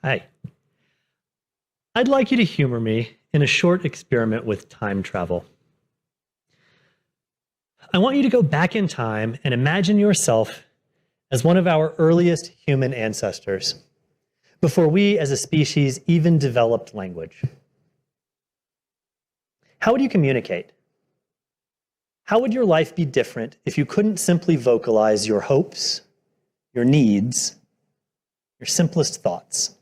Hi. I'd like you to humor me in a short experiment with time travel. I want you to go back in time and imagine yourself as one of our earliest human ancestors, before we as a species even developed language. How would you communicate? How would your life be different if you couldn't simply vocalize your hopes, your needs, your simplest thoughts?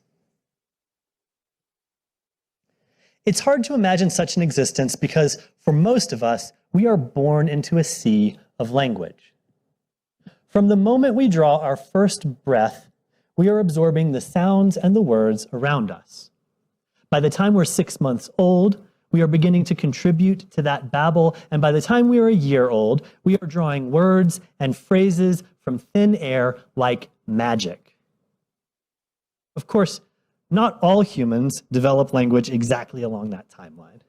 It's hard to imagine such an existence because for most of us, we are born into a sea of language. From the moment we draw our first breath, we are absorbing the sounds and the words around us. By the time we're 6 months old, we are beginning to contribute to that babble, and by the time we are a year old, we are drawing words and phrases from thin air like magic. Of course, not all humans develop language exactly along that timeline.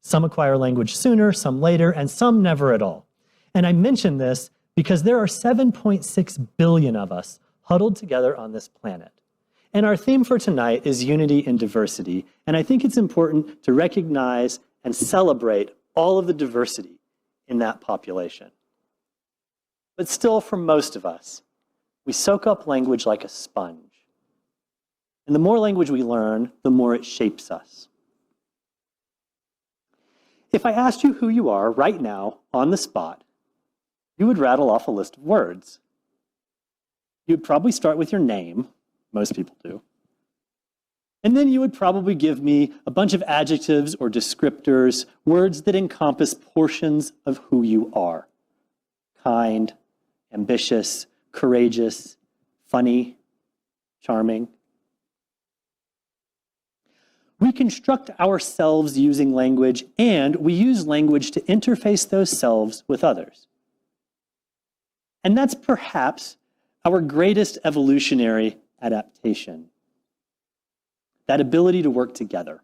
Some acquire language sooner, some later, and some never at all. And I mention this because there are 7.6 billion of us huddled together on this planet. And our theme for tonight is unity in diversity, and I think it's important to recognize and celebrate all of the diversity in that population. But still, for most of us, we soak up language like a sponge. And the more language we learn, the more it shapes us. If I asked you who you are right now, on the spot, you would rattle off a list of words. You'd probably start with your name, most people do. And then you would probably give me a bunch of adjectives or descriptors, words that encompass portions of who you are. Kind, ambitious, courageous, funny, charming. We construct ourselves using language, and we use language to interface those selves with others. And that's perhaps our greatest evolutionary adaptation, that ability to work together.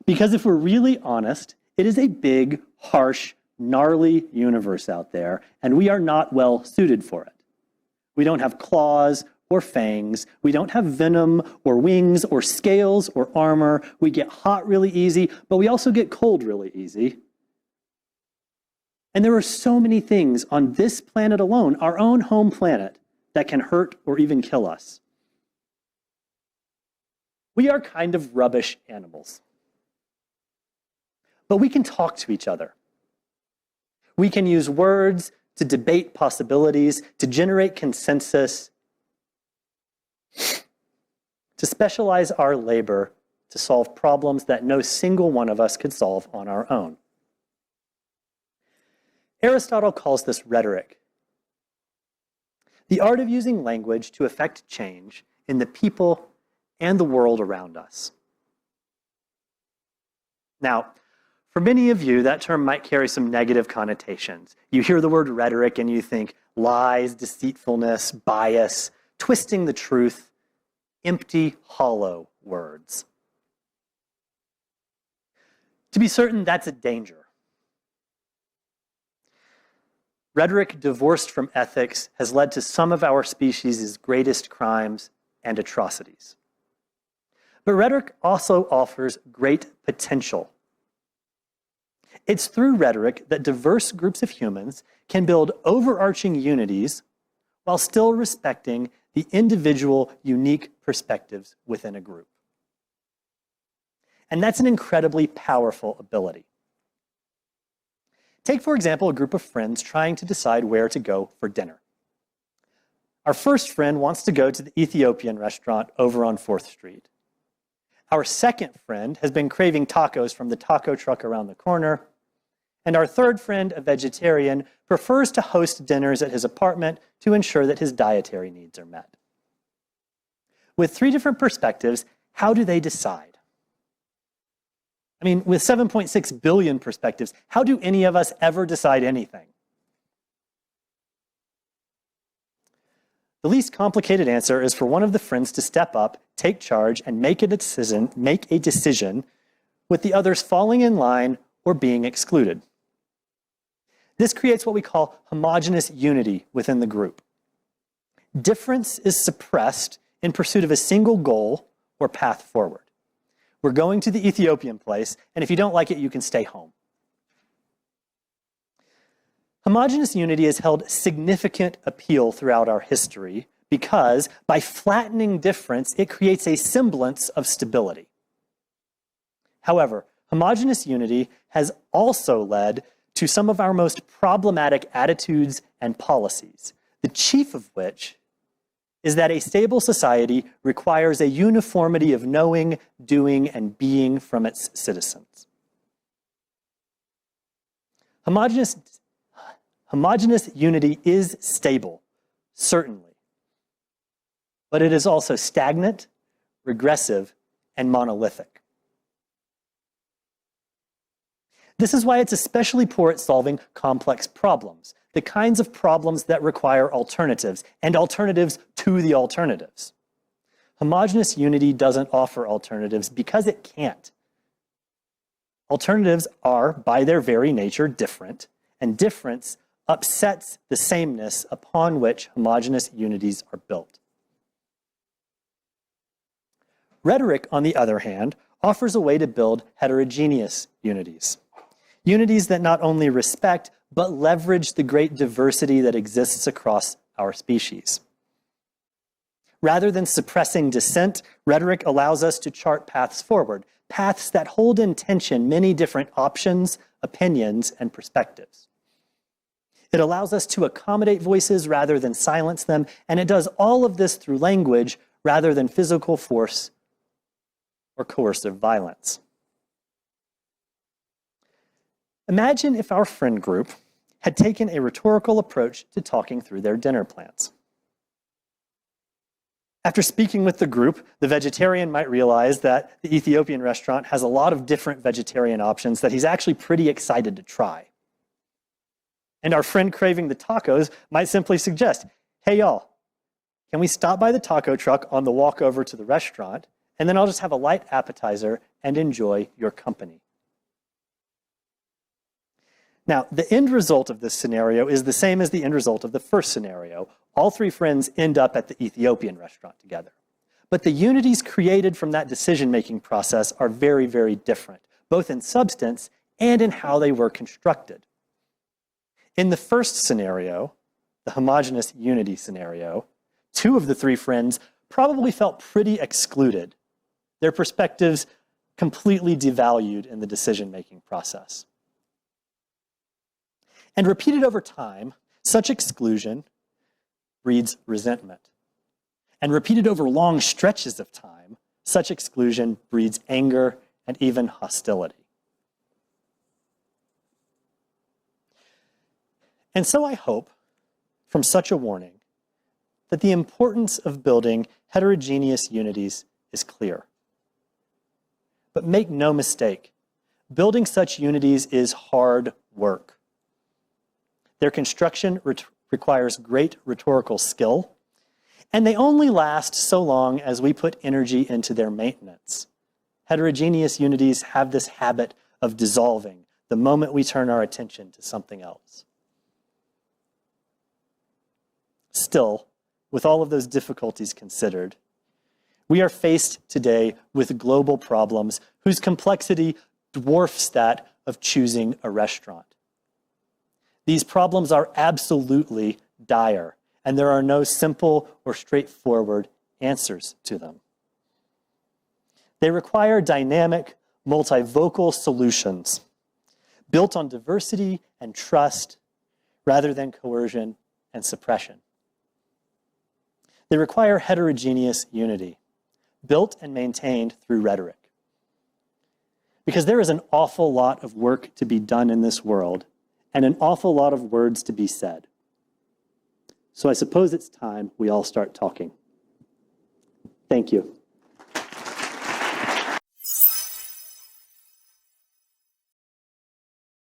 Because if we're really honest, it is a big, harsh, gnarly universe out there, and we are not well suited for it. We don't have claws or fangs. We don't have venom or wings or scales or armor. We get hot really easy, but we also get cold really easy. And there are so many things on this planet alone, our own home planet, that can hurt or even kill us. We are kind of rubbish animals. But we can talk to each other. We can use words to debate possibilities, to generate consensus, to specialize our labor to solve problems that no single one of us could solve on our own. Aristotle calls this rhetoric, the art of using language to effect change in the people and the world around us. Now, for many of you, that term might carry some negative connotations. You hear the word rhetoric and you think lies, deceitfulness, bias, twisting the truth, empty, hollow words. To be certain, that's a danger. Rhetoric divorced from ethics has led to some of our species' greatest crimes and atrocities. But rhetoric also offers great potential. It's through rhetoric that diverse groups of humans can build overarching unities while still respecting the individual, unique perspectives within a group. And that's an incredibly powerful ability. Take, for example, a group of friends trying to decide where to go for dinner. Our first friend wants to go to the Ethiopian restaurant over on 4th Street. Our second friend has been craving tacos from the taco truck around the corner. And our third friend, a vegetarian, prefers to host dinners at his apartment to ensure that his dietary needs are met. With 3 different perspectives, how do they decide? I mean, with 7.6 billion perspectives, how do any of us ever decide anything? The least complicated answer is for one of the friends to step up, take charge, and make a decision with the others falling in line or being excluded. This creates what we call homogeneous unity within the group. Difference is suppressed in pursuit of a single goal or path forward. We're going to the Ethiopian place, and if you don't like it, you can stay home. Homogeneous unity has held significant appeal throughout our history because by flattening difference, it creates a semblance of stability. However, homogeneous unity has also led to some of our most problematic attitudes and policies, the chief of which is that a stable society requires a uniformity of knowing, doing, and being from its citizens. Homogeneous unity is stable, certainly, but it is also stagnant, regressive, and monolithic. This is why it's especially poor at solving complex problems, the kinds of problems that require alternatives, and alternatives to the alternatives. Homogeneous unity doesn't offer alternatives because it can't. Alternatives are, by their very nature, different, and difference upsets the sameness upon which homogeneous unities are built. Rhetoric, on the other hand, offers a way to build heterogeneous unities. Unities that not only respect, but leverage the great diversity that exists across our species. Rather than suppressing dissent, rhetoric allows us to chart paths forward, paths that hold in tension many different options, opinions, and perspectives. It allows us to accommodate voices rather than silence them, and it does all of this through language rather than physical force or coercive violence. Imagine if our friend group had taken a rhetorical approach to talking through their dinner plans. After speaking with the group, the vegetarian might realize that the Ethiopian restaurant has a lot of different vegetarian options that he's actually pretty excited to try. And our friend craving the tacos might simply suggest, hey y'all, can we stop by the taco truck on the walk over to the restaurant, and then I'll just have a light appetizer and enjoy your company. Now, the end result of this scenario is the same as the end result of the first scenario. All three friends end up at the Ethiopian restaurant together. But the unities created from that decision-making process are very, very different, both in substance and in how they were constructed. In the first scenario, the homogeneous unity scenario, two of the three friends probably felt pretty excluded, their perspectives completely devalued in the decision-making process. And repeated over time, such exclusion breeds resentment. And repeated over long stretches of time, such exclusion breeds anger and even hostility. And so I hope, from such a warning, that the importance of building heterogeneous unities is clear. But make no mistake, building such unities is hard work. Their construction requires great rhetorical skill, and they only last so long as we put energy into their maintenance. Heterogeneous unities have this habit of dissolving the moment we turn our attention to something else. Still, with all of those difficulties considered, we are faced today with global problems whose complexity dwarfs that of choosing a restaurant. These problems are absolutely dire, and there are no simple or straightforward answers to them. They require dynamic, multivocal solutions built on diversity and trust rather than coercion and suppression. They require heterogeneous unity, built and maintained through rhetoric. Because there is an awful lot of work to be done in this world, and an awful lot of words to be said. So I suppose it's time we all start talking. Thank you.